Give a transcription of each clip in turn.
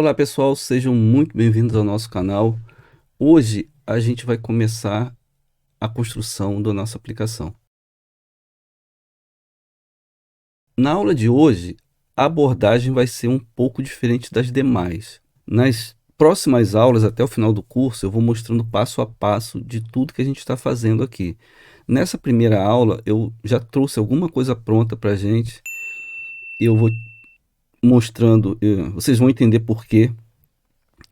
Olá pessoal, sejam muito bem-vindos ao nosso canal. Hoje a gente vai começar a construção da nossa aplicação. Na aula de hoje, a abordagem vai ser um pouco diferente das demais. Nas próximas aulas, até o final do curso, eu vou mostrando passo a passo de tudo que a gente está fazendo aqui. Nessa primeira aula, eu já trouxe alguma coisa pronta para a gente. Eu vou mostrando, vocês vão entender por quê.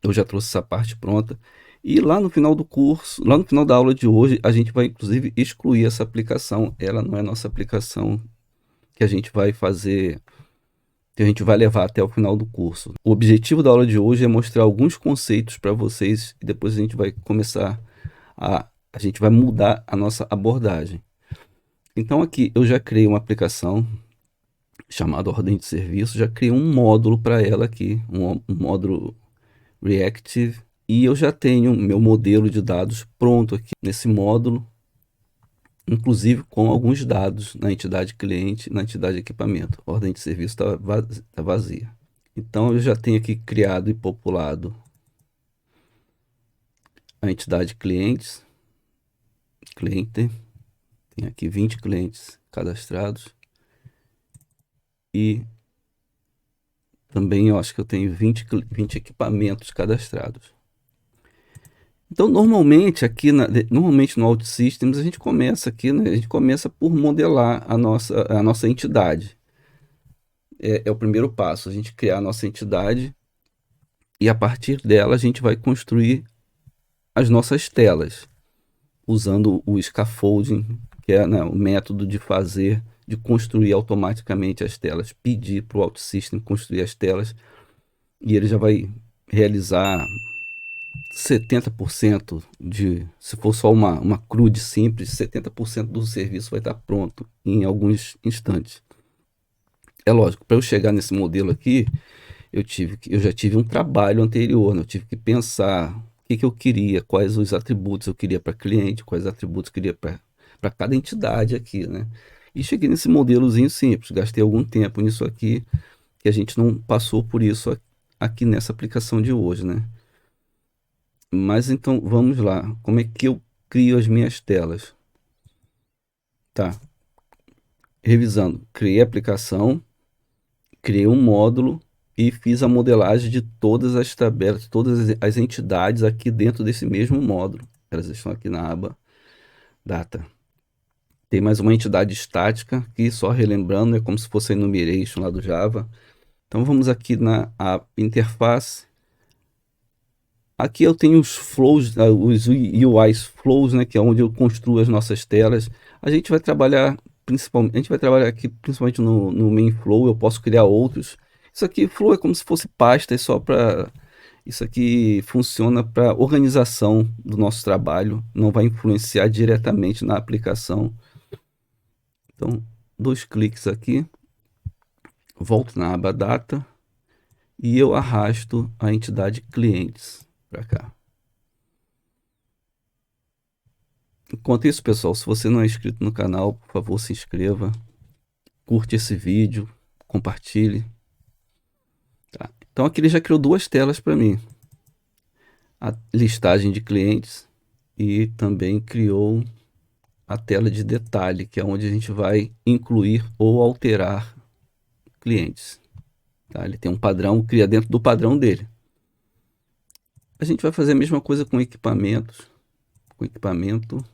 Eu já trouxe essa parte pronta. E lá no final do curso, lá no final da aula de hoje, a gente vai inclusive excluir essa aplicação. Ela não é nossa aplicação que a gente vai fazer, que a gente vai levar até o final do curso. O objetivo da aula de hoje é mostrar alguns conceitos para vocês e depois a gente vai começar a gente vai mudar a nossa abordagem. Então aqui eu já criei uma aplicação chamada ordem de serviço, já criei um módulo para ela aqui, um módulo Reactive. E eu já tenho meu modelo de dados pronto aqui nesse módulo, inclusive com alguns dados na entidade cliente, na entidade equipamento. A ordem de serviço está vazia. Então eu já tenho aqui criado e populado a entidade clientes, cliente, tem aqui 20 clientes cadastrados. E também eu acho que eu tenho 20 equipamentos cadastrados. Então, normalmente no OutSystems, a gente começa aqui, né? A gente começa por modelar a nossa entidade. É o primeiro passo, a gente criar a nossa entidade e a partir dela a gente vai construir as nossas telas, usando o scaffolding, que é, né, o método de fazer, de construir automaticamente as telas, pedir para o OutSystem construir as telas e ele já vai realizar 70% se for só uma CRUD simples, 70% do serviço vai estar pronto em alguns instantes. É lógico, para eu chegar nesse modelo aqui, eu já tive um trabalho anterior, né? Eu tive que pensar o que eu queria, quais os atributos eu queria para cliente, quais atributos eu queria para cada entidade aqui, né? E cheguei nesse modelozinho simples, gastei algum tempo nisso aqui, que a gente não passou por isso aqui nessa aplicação de hoje, né? Mas então vamos lá. Como é que eu crio as minhas telas? Tá. Revisando. Criei a aplicação, criei um módulo e fiz a modelagem de todas as tabelas, todas as entidades aqui dentro desse mesmo módulo. Elas estão aqui na aba Data. Tem mais uma entidade estática que, só relembrando, é como se fosse a enumeration lá do Java. Então vamos aqui na interface. Aqui eu tenho os flows, os UIs flows, né, que é onde eu construo as nossas telas. A gente vai trabalhar principalmente, a gente vai trabalhar aqui principalmente no main flow. Eu posso criar outros. Isso aqui, flow, é como se fosse pasta, é só para isso aqui funciona para organização do nosso trabalho, não vai influenciar diretamente na aplicação. Então, dois cliques aqui, volto na aba data e eu arrasto a entidade clientes para cá. Enquanto isso, pessoal, se você não é inscrito no canal, por favor, se inscreva, curte esse vídeo, compartilhe. Tá? Então aqui ele já criou duas telas para mim. A listagem de clientes e também criou a tela de detalhe, que é onde a gente vai incluir ou alterar clientes. Tá? Ele tem um padrão, cria dentro do padrão dele. A gente vai fazer a mesma coisa com equipamentos, com equipamento.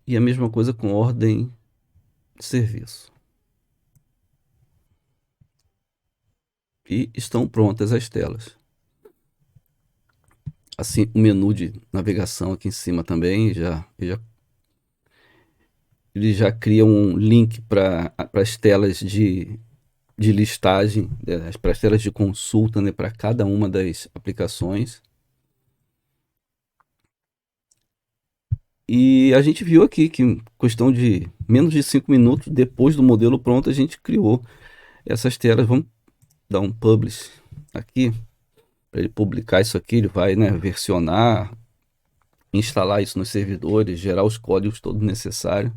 E a mesma coisa com ordem de serviço. E estão prontas as telas. Assim, o menu de navegação aqui em cima também ele já cria um link para as telas de listagem, para as telas de consulta, né, para cada uma das aplicações. E a gente viu aqui que em questão de menos de 5 minutos depois do modelo pronto, a gente criou essas telas. Vamos dar um publish aqui para ele publicar isso aqui. Ele vai, né, versionar, instalar isso nos servidores, gerar os códigos todos necessários.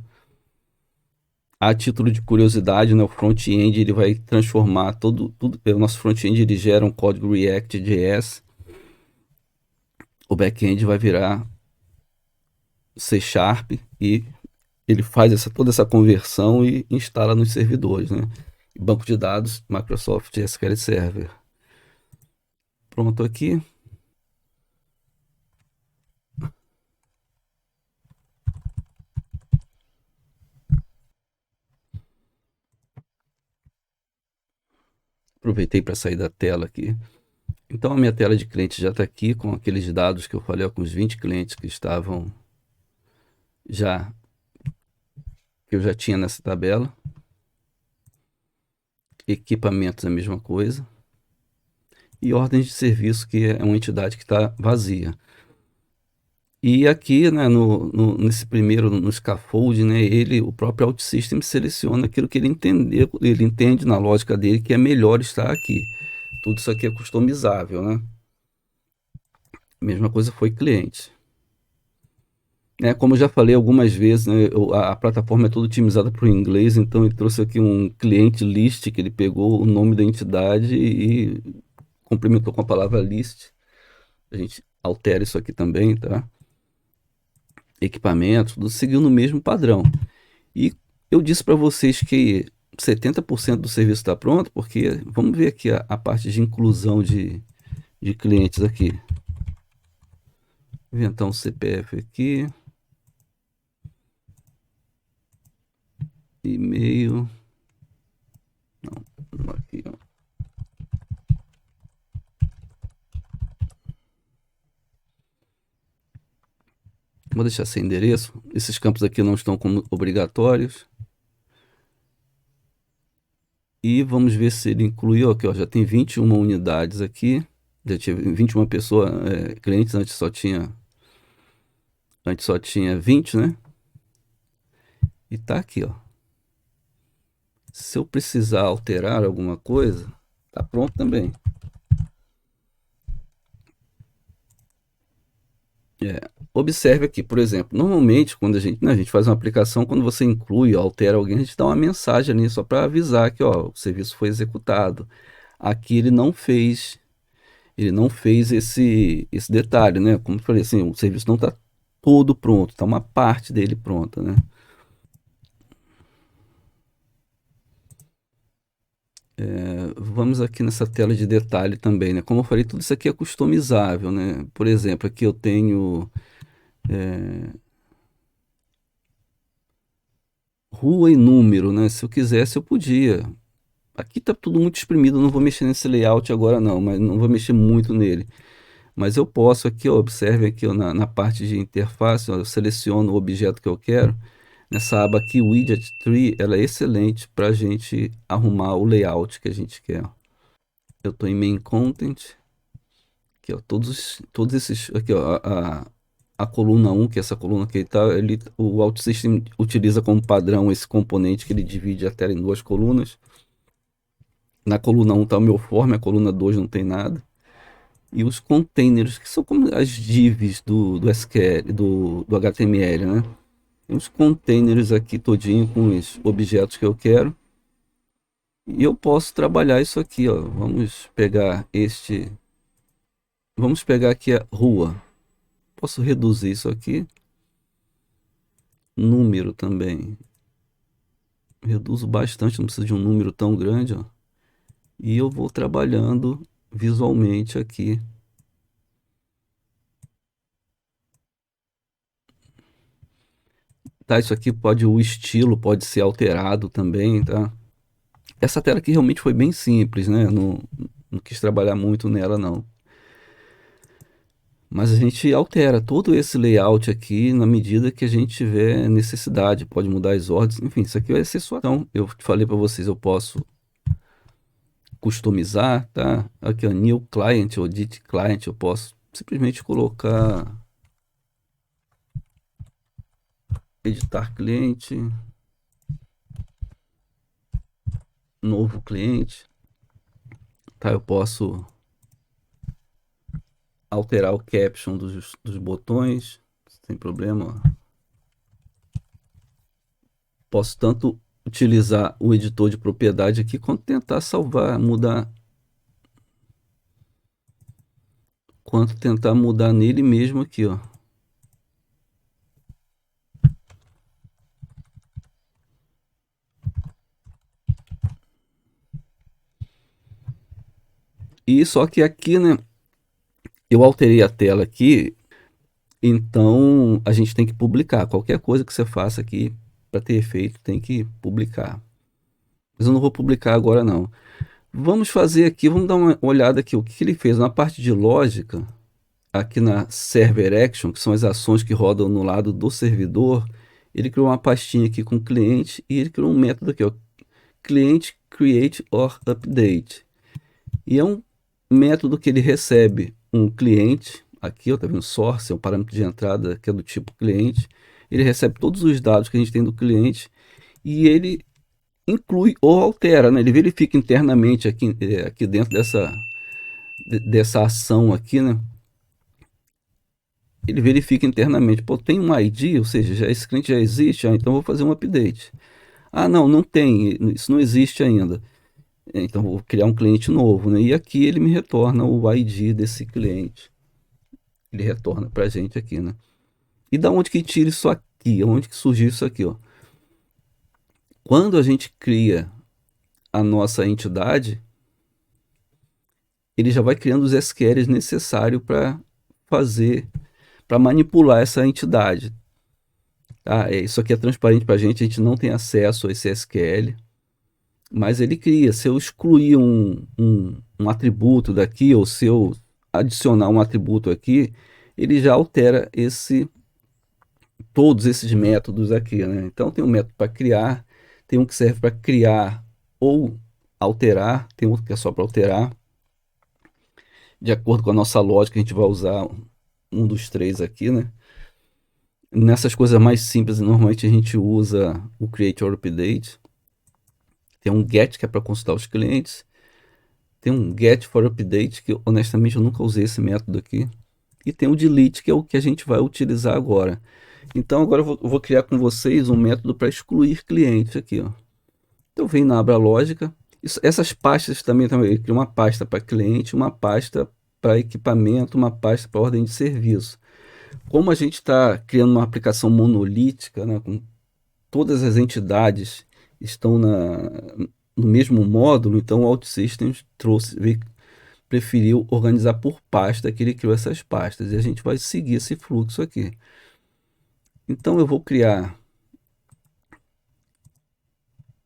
A título de curiosidade, né, o front-end ele vai transformar tudo, o nosso front-end ele gera um código React.js, o back-end vai virar C Sharp e ele faz toda essa conversão e instala nos servidores, né? Banco de dados, Microsoft SQL Server. Pronto aqui. Aproveitei para sair da tela aqui. Então a minha tela de cliente já está aqui com aqueles dados que eu falei, ó, com os 20 clientes que estavam já, que eu já tinha nessa tabela. Equipamentos a mesma coisa. E ordens de serviço, que é uma entidade que está vazia. E aqui, né, nesse primeiro, no scaffold, né, o próprio OutSystem seleciona aquilo que ele entende na lógica dele que é melhor estar aqui. Tudo isso aqui é customizável, né? Mesma coisa foi cliente. Como eu já falei algumas vezes, né, a plataforma é toda otimizada para o inglês, então ele trouxe aqui um cliente list, que ele pegou o nome da entidade e complementou com a palavra list. A gente altera isso aqui também, tá? Equipamentos, tudo seguiu no mesmo padrão. E eu disse para vocês que 70% do serviço está pronto, porque vamos ver aqui a parte de inclusão de clientes aqui. Vou inventar um CPF aqui. E-mail. Não, aqui, ó. Vou deixar sem endereço. Esses campos aqui não estão como obrigatórios. E vamos ver se ele incluiu aqui, ó, já tem 21 unidades aqui. Já tinha 21 pessoas, clientes, antes só tinha 20, né? E tá aqui, ó. Se eu precisar alterar alguma coisa, tá pronto também. Observe aqui, por exemplo, normalmente quando a gente faz uma aplicação, quando você inclui ou altera alguém, a gente dá uma mensagem ali só para avisar que ó, o serviço foi executado. Aqui ele não fez esse detalhe, né? Como eu falei assim, o serviço não está todo pronto, está uma parte dele pronta, né? Vamos aqui nessa tela de detalhe também, né? Como eu falei, tudo isso aqui é customizável, né? Por exemplo, aqui eu tenho rua e número, né? Se eu quisesse, eu podia. Aqui tá tudo muito exprimido, eu não vou mexer nesse layout agora não, mas não vou mexer muito nele. Mas eu posso aqui, ó, observe aqui ó, na parte de interface, ó, eu seleciono o objeto que eu quero. Nessa aba aqui, Widget Tree, ela é excelente para a gente arrumar o layout que a gente quer. Eu estou em Main Content, aqui, ó, todos esses, aqui, ó, a coluna 1, que é essa coluna que tá, o OutSystem utiliza como padrão esse componente que ele divide a tela em duas colunas. Na coluna 1 está o meu form, a coluna 2 não tem nada. E os containers, que são como as divs do SQL, do HTML, né? Tem os containers aqui todinho com os objetos que eu quero. E eu posso trabalhar isso aqui, ó. Vamos pegar aqui a rua. Posso reduzir isso aqui. Número também. Reduzo bastante, não precisa de um número tão grande, ó. E eu vou trabalhando visualmente aqui. Tá, isso aqui o estilo pode ser alterado também, tá? Essa tela aqui realmente foi bem simples, né? Não quis trabalhar muito nela, não. Mas a gente altera todo esse layout aqui na medida que a gente tiver necessidade. Pode mudar as ordens, enfim, isso aqui vai ser só. Então, eu falei para vocês, eu posso customizar, tá? Aqui, ó, New Client ou Edit Client, eu posso simplesmente colocar editar cliente, novo cliente, tá? Eu posso alterar o caption dos botões, sem problema. Posso tanto utilizar o editor de propriedade aqui quanto tentar salvar, mudar, quanto tentar mudar nele mesmo aqui, ó. E só que aqui, né, eu alterei a tela aqui, então a gente tem que publicar. Qualquer coisa que você faça aqui para ter efeito tem que publicar. Mas eu não vou publicar agora não. Vamos fazer aqui, vamos dar uma olhada aqui o que ele fez na parte de lógica, aqui na Server Action, que são as ações que rodam no lado do servidor. Ele criou uma pastinha aqui com cliente e ele criou um método aqui, ó, client create or update. E é um método que ele recebe um cliente, aqui, ó, tá vendo, source, é um parâmetro de entrada que é do tipo cliente. Ele recebe todos os dados que a gente tem do cliente e ele inclui ou altera, né? Ele verifica internamente aqui, aqui dentro dessa ação aqui, né? Ele verifica internamente, pô, tem um ID, ou seja, esse cliente já existe, então vou fazer um update. Ah, não, não tem, isso não existe ainda. Então vou criar um cliente novo, né? E aqui ele me retorna o ID desse cliente. Ele retorna pra gente aqui, né? E da onde que tira isso aqui? Onde que surgiu isso aqui, ó? Quando a gente cria a nossa entidade, ele já vai criando os SQLs necessários para fazer, para manipular essa entidade. Tá? Isso aqui é transparente para a gente não tem acesso a esse SQL, mas ele cria. Se eu excluir um atributo daqui, ou se eu adicionar um atributo aqui, ele já altera todos esses métodos aqui, né? Então tem um método para criar, tem um que serve para criar ou alterar, tem outro que é só para alterar. De acordo com a nossa lógica, a gente vai usar um dos três aqui, né? Nessas coisas mais simples, normalmente a gente usa o create or update. Tem um get que é para consultar os clientes. Tem um get for update que honestamente eu nunca usei esse método aqui. E tem o delete que é o que a gente vai utilizar agora. Então agora eu vou criar com vocês um método para excluir clientes aqui, ó. Então vem na aba lógica. Essas pastas também, eu crio uma pasta para cliente, uma pasta para equipamento, uma pasta para ordem de serviço. Como a gente está criando uma aplicação monolítica, né, com todas as entidades estão no mesmo módulo, então o OutSystems preferiu organizar por pasta, que ele criou essas pastas, e a gente vai seguir esse fluxo aqui. Então eu vou criar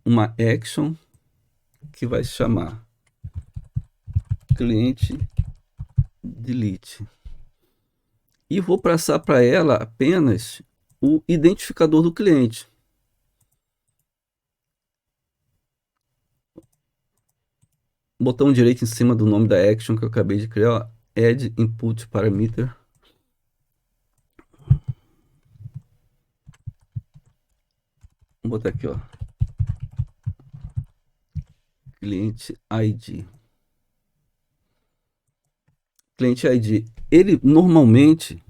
uma action que vai se chamar cliente delete. E vou passar para ela apenas o identificador do cliente. Botão direito em cima do nome da action que eu acabei de criar, ó, add input parameter. Vou botar aqui, ó, cliente ID. Cliente ID, ele normalmente,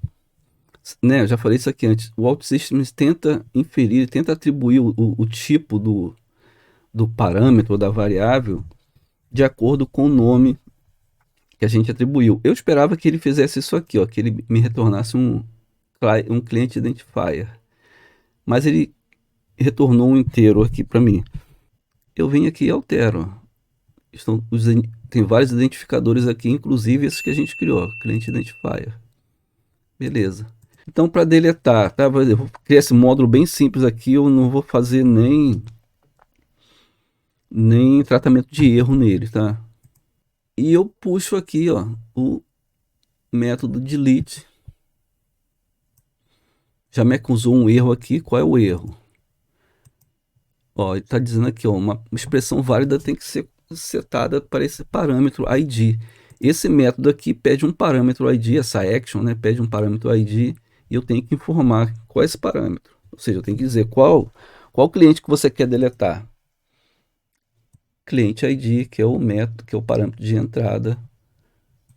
né, eu já falei isso aqui antes, o OutSystems tenta inferir, tenta atribuir o tipo do parâmetro, da variável, de acordo com o nome que a gente atribuiu. Eu esperava que ele fizesse isso aqui, ó, que ele me retornasse um cliente identifier, mas ele retornou um inteiro aqui para mim. Eu venho aqui e altero. Tem vários identificadores aqui, inclusive esses que a gente criou, cliente identifier. Beleza. Então, para deletar, tá? Eu vou criar esse módulo bem simples aqui, eu não vou fazer nem tratamento de erro nele, tá? E eu puxo aqui, ó, o método delete. Já me acusou um erro aqui. Qual é o erro? Ó, ele está dizendo aqui, ó, uma expressão válida tem que ser setada para esse parâmetro ID. Esse método aqui pede um parâmetro ID, essa action, né, pede um parâmetro ID, e eu tenho que informar qual é esse parâmetro. Ou seja, eu tenho que dizer qual cliente que você quer deletar. Cliente ID, que é o método, que é o parâmetro de entrada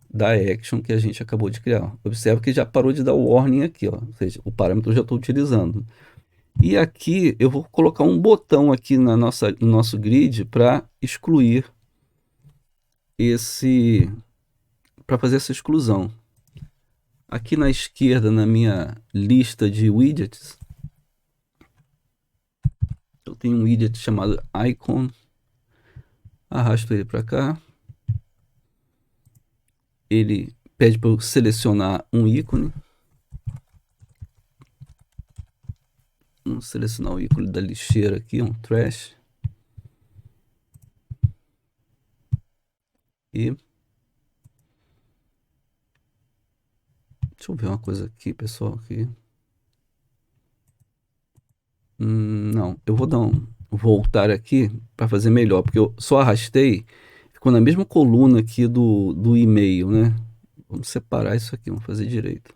da action que a gente acabou de criar. Observa que já parou de dar o warning aqui, ó, ou seja, o parâmetro eu já estou utilizando. E aqui eu vou colocar um botão aqui no nosso grid para excluir para fazer essa exclusão. Aqui na esquerda, na minha lista de widgets, eu tenho um widget chamado Icon. Arrasto ele para cá. Ele pede para eu selecionar um ícone. Vamos selecionar o ícone da lixeira aqui, um trash. E deixa eu ver uma coisa aqui, pessoal. Aqui. Não, eu vou dar um voltar aqui para fazer melhor, porque eu só arrastei, ficou na mesma coluna aqui do e-mail, né? Vamos separar isso aqui, vamos fazer direito.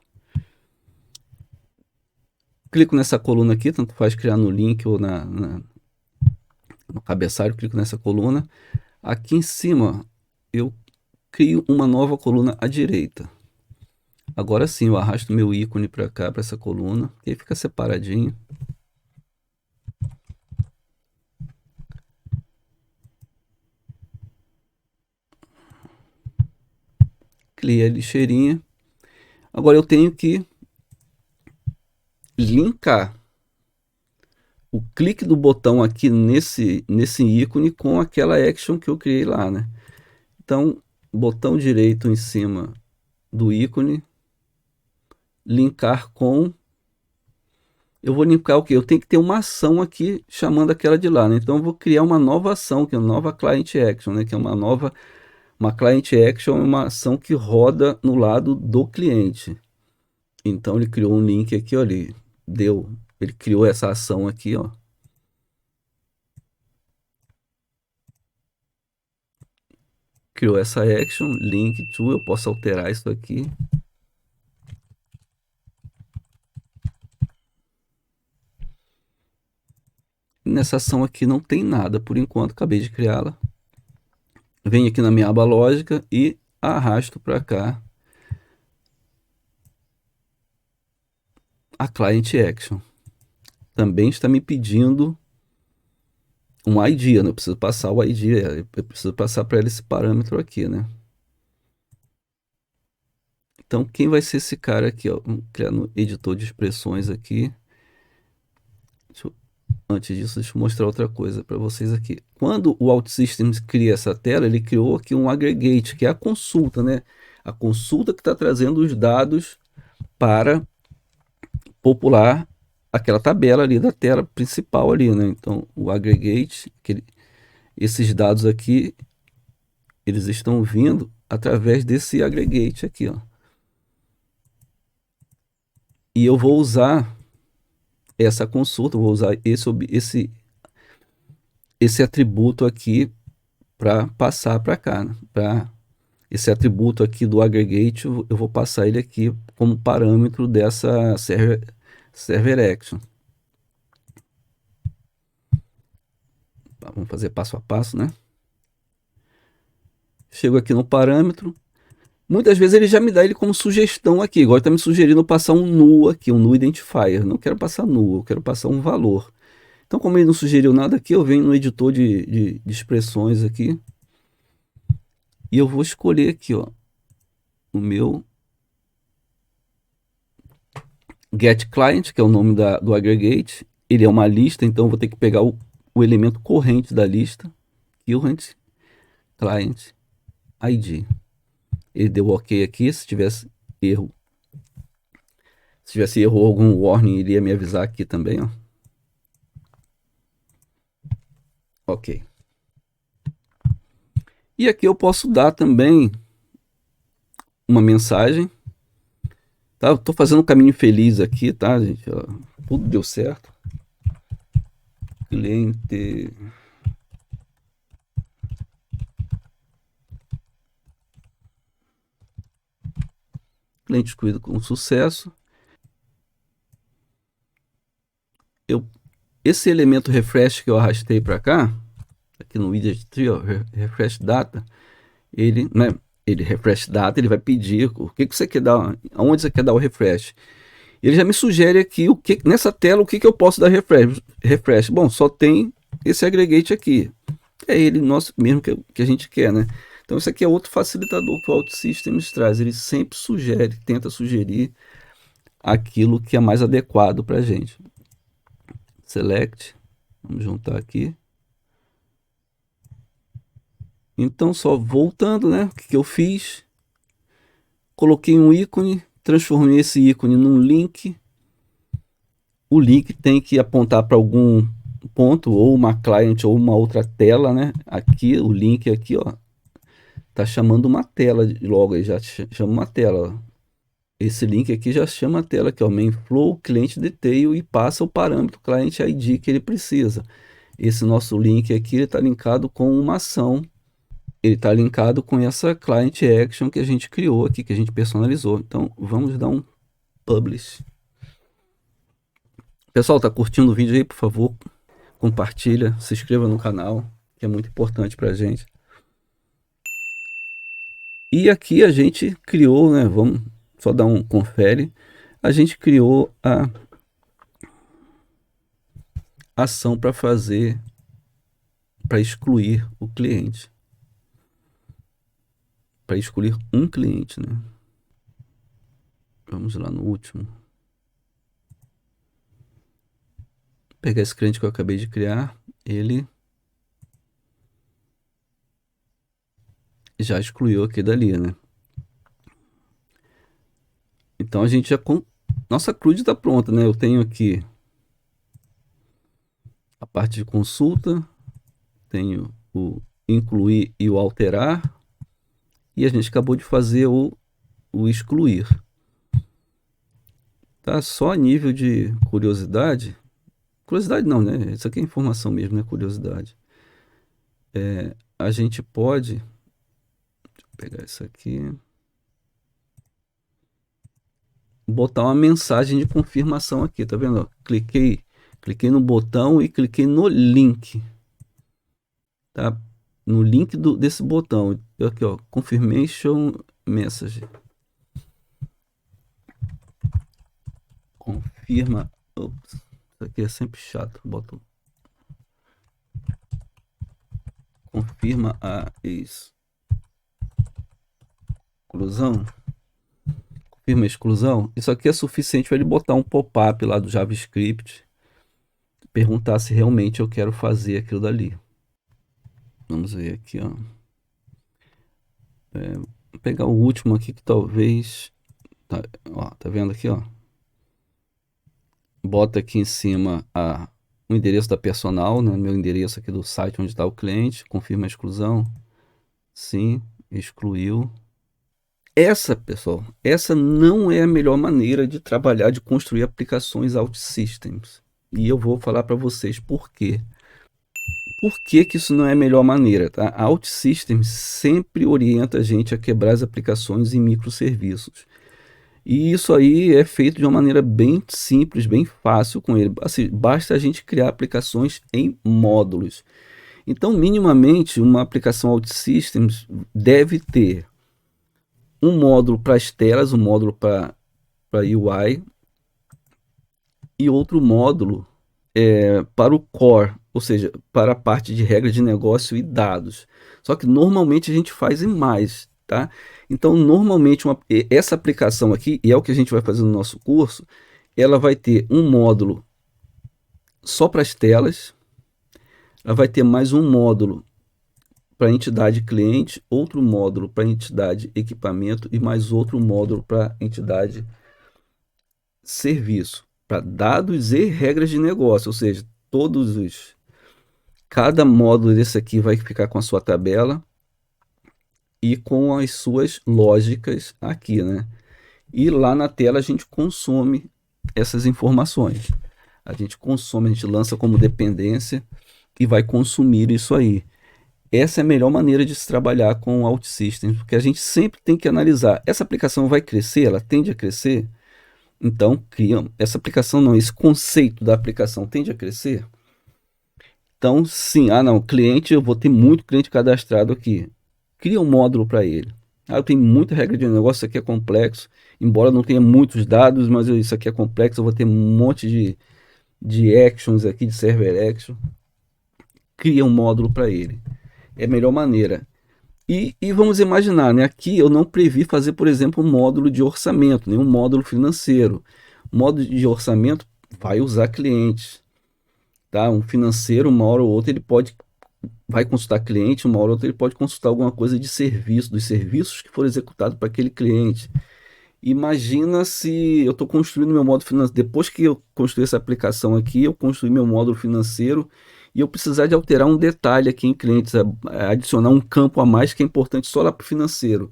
Clico nessa coluna aqui, tanto faz criar no link ou no cabeçalho, clico nessa coluna. Aqui em cima eu crio uma nova coluna à direita. Agora sim, eu arrasto meu ícone para cá, para essa coluna, e aí fica separadinho. Criei a lixeirinha. Agora eu tenho que linkar o clique do botão aqui nesse ícone com aquela action que eu criei lá, né? Então, botão direito em cima do ícone, linkar com... Eu vou linkar o quê? Eu tenho que ter uma ação aqui chamando aquela de lá, né? Então eu vou criar uma nova ação, que é uma nova client action, né? Que é uma client action é uma ação que roda no lado do cliente. Então ele criou um link aqui, ó, ele criou essa ação aqui, ó. Criou essa action, link to, eu posso alterar isso aqui. Nessa ação aqui não tem nada por enquanto, acabei de criá-la. Venho aqui na minha aba lógica e arrasto para cá a client action. Também está me pedindo um ID, né? Eu preciso passar o ID, eu preciso passar para ela esse parâmetro aqui, né? Então quem vai ser esse cara aqui, ó? Vamos criar no editor de expressões aqui. Antes disso, deixa eu mostrar outra coisa para vocês aqui. Quando o OutSystems cria essa tela, ele criou aqui um aggregate, que é a consulta, né? A consulta que está trazendo os dados para popular aquela tabela ali da tela principal ali, né? Então, o aggregate, esses dados aqui, eles estão vindo através desse aggregate aqui, ó. E eu vou usar essa consulta, vou usar esse atributo aqui para passar para cá, né? Esse atributo aqui do aggregate, eu vou passar ele aqui como parâmetro dessa server action. Vamos fazer passo a passo, né? Chego aqui no parâmetro. Muitas vezes ele já me dá ele como sugestão aqui. Agora está me sugerindo passar um null aqui, um null identifier. Não quero passar null, eu quero passar um valor. Então, como ele não sugeriu nada aqui, eu venho no editor de expressões aqui. E eu vou escolher aqui, ó, o meu getClient, que é o nome do aggregate. Ele é uma lista, então eu vou ter que pegar o elemento corrente da lista. Current Client ID. Ele deu OK aqui. Se tivesse erro ou algum warning, ele ia me avisar aqui também, ó. OK. E aqui eu posso dar também uma mensagem. Tá? Eu tô fazendo um caminho feliz aqui, tá, gente? Ó, tudo deu certo. Cliente excluído com sucesso. Esse elemento refresh que eu arrastei para cá, aqui no widget tree, ó, refresh data, ele refresh data, ele vai pedir o que você quer dar, aonde você quer dar o refresh. Ele já me sugere aqui nessa tela o que eu posso dar refresh. Bom, só tem esse aggregate aqui. É ele nosso mesmo que a gente quer, né? Então isso aqui é outro facilitador que o OutSystems traz. Ele sempre tenta sugerir aquilo que é mais adequado para a gente. Select, vamos juntar aqui. Então só voltando, né? O que eu fiz? Coloquei um ícone, transformei esse ícone num link. O link tem que apontar para algum ponto, ou uma client ou uma outra tela, né? Aqui, o link aqui, ó, tá chamando uma tela logo aí, já chama uma tela, ó. Esse link aqui já chama a tela aqui, ó, main flow, client detail, e passa o parâmetro client ID que ele precisa. Esse nosso link aqui, ele está linkado com uma ação, ele está linkado com essa client action que a gente criou aqui, que a gente personalizou. Então, vamos dar um publish. Pessoal, tá curtindo o vídeo aí? Por favor, compartilha, se inscreva no canal, que é muito importante para a gente. E aqui a gente criou, né? Vamos só dar um confere. A gente criou a ação para excluir o cliente. Para excluir um cliente, né? Vamos lá no último. Vou pegar esse cliente que eu acabei de criar. Ele já excluiu aqui dali, né? Então a gente já nossa CRUD está pronta, né? Eu tenho aqui a parte de consulta, tenho o incluir e o alterar, e a gente acabou de fazer o excluir. Tá? Só a nível de curiosidade. Curiosidade não, né? Isso aqui é informação mesmo, né? Curiosidade. A gente pode... Deixa eu pegar isso aqui. Botar uma mensagem de confirmação aqui, tá vendo? Cliquei no botão e cliquei no link. Tá? No link desse botão. Aqui, ó. Confirmation message. Confirma. Ops, isso aqui é sempre chato. Boto. Confirma a exclusão. Confirma a exclusão. Isso aqui é suficiente para ele botar um pop-up lá do JavaScript. Perguntar se realmente eu quero fazer aquilo dali. Vamos ver aqui, ó. Vou pegar o último aqui que talvez... tá vendo aqui, ó? Bota aqui em cima o endereço da personal, né? Meu endereço aqui do site onde está o cliente. Confirma a exclusão. Sim, excluiu. Pessoal, essa não é a melhor maneira de trabalhar, de construir aplicações OutSystems. E eu vou falar para vocês por quê. Por que isso não é a melhor maneira? Tá? A OutSystems sempre orienta a gente a quebrar as aplicações em microserviços. E isso aí é feito de uma maneira bem simples, bem fácil com ele. Assim, basta a gente criar aplicações em módulos. Então, minimamente, uma aplicação OutSystems deve ter um módulo para as telas, um módulo para UI e outro módulo para o core, ou seja, para a parte de regra de negócio e dados. Só que normalmente a gente faz em mais, tá? Então, normalmente essa aplicação aqui, e é o que a gente vai fazer no nosso curso, ela vai ter um módulo só para as telas, ela vai ter mais um módulo para a entidade cliente, outro módulo para a entidade equipamento e mais outro módulo para a entidade serviço, para dados e regras de negócio, ou seja, cada módulo desse aqui vai ficar com a sua tabela e com as suas lógicas aqui, né? E lá na tela a gente consome essas informações. A gente lança como dependência e vai consumir isso aí. Essa é a melhor maneira de se trabalhar com o OutSystems, porque a gente sempre tem que analisar, essa aplicação vai crescer, ela tende a crescer? Então, essa aplicação não, esse conceito da aplicação tende a crescer? Então, sim, não, cliente, eu vou ter muito cliente cadastrado aqui. Cria um módulo para ele. Ah, eu tenho muita regra de negócio, isso aqui é complexo. Embora não tenha muitos dados, mas isso aqui é complexo, eu vou ter um monte de actions aqui, de server action. Cria um módulo para ele. É a melhor maneira. E vamos imaginar, né? Aqui eu não previ fazer, por exemplo, um módulo de orçamento, nenhum módulo financeiro. O módulo de orçamento vai usar clientes, tá? Um financeiro, uma hora ou outra, ele vai consultar cliente, uma hora ou outra ele pode consultar alguma coisa de serviço, dos serviços que foram executados para aquele cliente. Imagina se eu estou construindo meu módulo financeiro. Depois que eu construir essa aplicação aqui, eu construir meu módulo financeiro e eu precisar de alterar um detalhe aqui em clientes, adicionar um campo a mais que é importante só lá para o financeiro.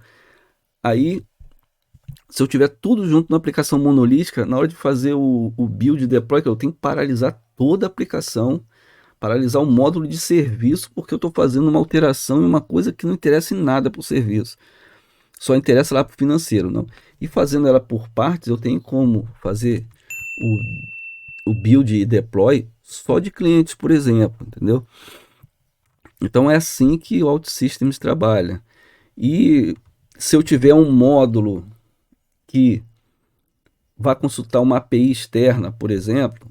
Aí, se eu tiver tudo junto na aplicação monolítica, na hora de fazer o build deploy, eu tenho que paralisar toda a aplicação, paralisar o módulo de serviço, porque eu estou fazendo uma alteração em uma coisa que não interessa em nada para o serviço. Só interessa lá para o financeiro, não. E fazendo ela por partes, eu tenho como fazer o build e deploy só de clientes, por exemplo, entendeu? Então é assim que o OutSystems trabalha. E se eu tiver um módulo que vai consultar uma API externa, por exemplo,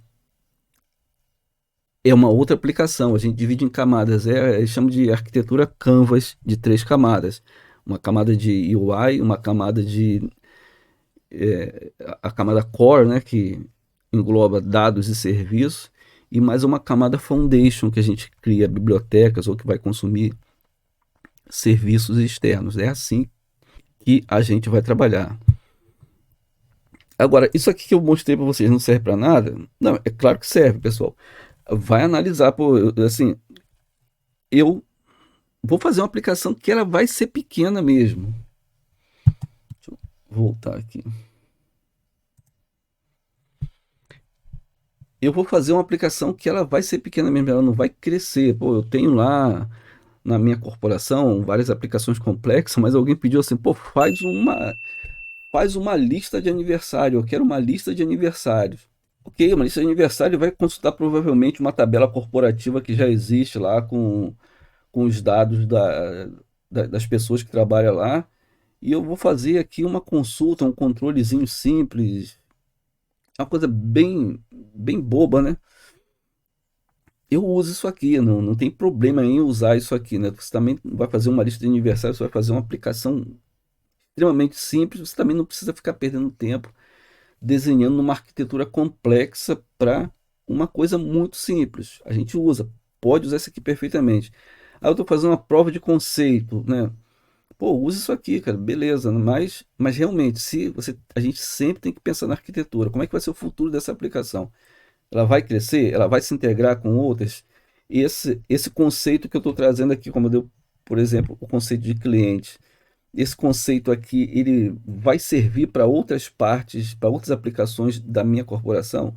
é uma outra aplicação. A gente divide em camadas. Chama de arquitetura Canvas de 3 camadas. Uma camada de UI, uma camada de a camada core, né, que engloba dados e serviços, e mais uma camada foundation, que a gente cria bibliotecas ou que vai consumir serviços externos. É assim que a gente vai trabalhar. Agora, isso aqui que eu mostrei para vocês não serve para nada? Não, é claro que serve, pessoal. Vai analisar, assim, eu vou fazer uma aplicação que ela vai ser pequena mesmo. Deixa eu voltar aqui. Eu vou fazer uma aplicação que ela vai ser pequena mesmo, ela não vai crescer. Pô, eu tenho lá na minha corporação várias aplicações complexas, mas alguém pediu assim, pô, faz uma lista de aniversário, eu quero uma lista de aniversários. Ok, uma lista de aniversário vai consultar provavelmente uma tabela corporativa que já existe lá com os dados das pessoas que trabalham lá, e eu vou fazer aqui uma consulta, um controlezinho simples, uma coisa bem boba, né? Eu uso isso aqui, não tem problema em usar isso aqui, né? Você também vai fazer uma lista de aniversários, você vai fazer uma aplicação extremamente simples, você também não precisa ficar perdendo tempo desenhando uma arquitetura complexa para uma coisa muito simples. A gente pode usar isso aqui perfeitamente. Aí eu estou fazendo uma prova de conceito, né? Pô, use isso aqui, cara, beleza, mas realmente, a gente sempre tem que pensar na arquitetura. Como é que vai ser o futuro dessa aplicação? Ela vai crescer? Ela vai se integrar com outras? Esse conceito que eu estou trazendo aqui, como eu dei, por exemplo, o conceito de cliente. Esse conceito aqui, ele vai servir para outras partes, para outras aplicações da minha corporação?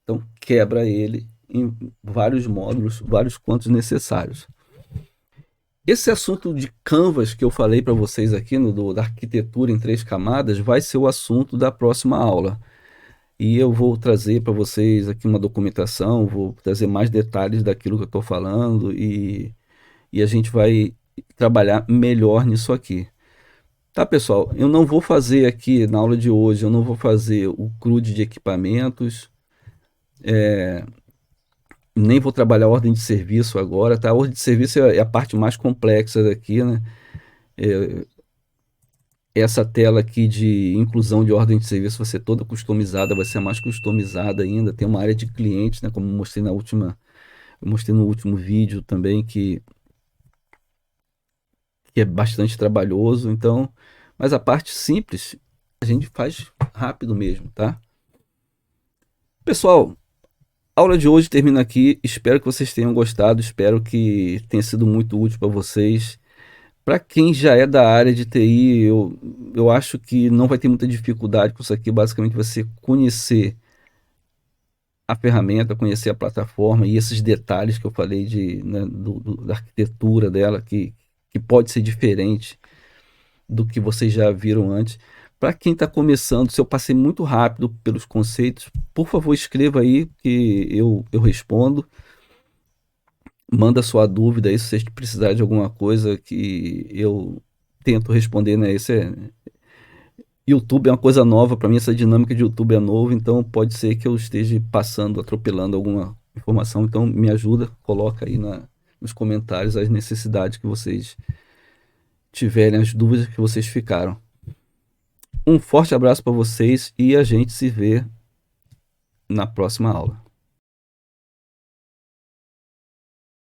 Então, quebra ele em vários módulos, vários quantos necessários. Esse assunto de Canvas que eu falei para vocês aqui, da arquitetura em 3 camadas, vai ser o assunto da próxima aula. E eu vou trazer para vocês aqui uma documentação, vou trazer mais detalhes daquilo que eu estou falando e a gente vai trabalhar melhor nisso aqui. Tá, pessoal? Eu não vou fazer aqui na aula de hoje, eu não vou fazer o CRUD de equipamentos, nem vou trabalhar a ordem de serviço agora, tá? A ordem de serviço é a parte mais complexa daqui, né? Essa tela aqui de inclusão de ordem de serviço vai ser toda customizada, vai ser mais customizada ainda. Tem uma área de clientes, né? Como eu mostrei eu mostrei no último vídeo também que é bastante trabalhoso. Então, mas a parte simples a gente faz rápido mesmo, tá? Pessoal, a aula de hoje termina aqui. Espero que vocês tenham gostado. Espero que tenha sido muito útil para vocês. Para quem já é da área de TI, eu acho que não vai ter muita dificuldade com isso aqui. Basicamente, você conhecer a ferramenta, conhecer a plataforma e esses detalhes que eu falei né, da arquitetura dela, que pode ser diferente do que vocês já viram antes. Para quem está começando, se eu passei muito rápido pelos conceitos, por favor, escreva aí que eu respondo. Manda sua dúvida aí se vocês precisarem de alguma coisa que eu tento responder, né? YouTube é uma coisa nova para mim, essa dinâmica de YouTube é novo, então pode ser que eu esteja passando, atropelando alguma informação, então me ajuda, coloca aí nos comentários as necessidades que vocês tiverem, as dúvidas que vocês ficaram. Um forte abraço para vocês e a gente se vê na próxima aula.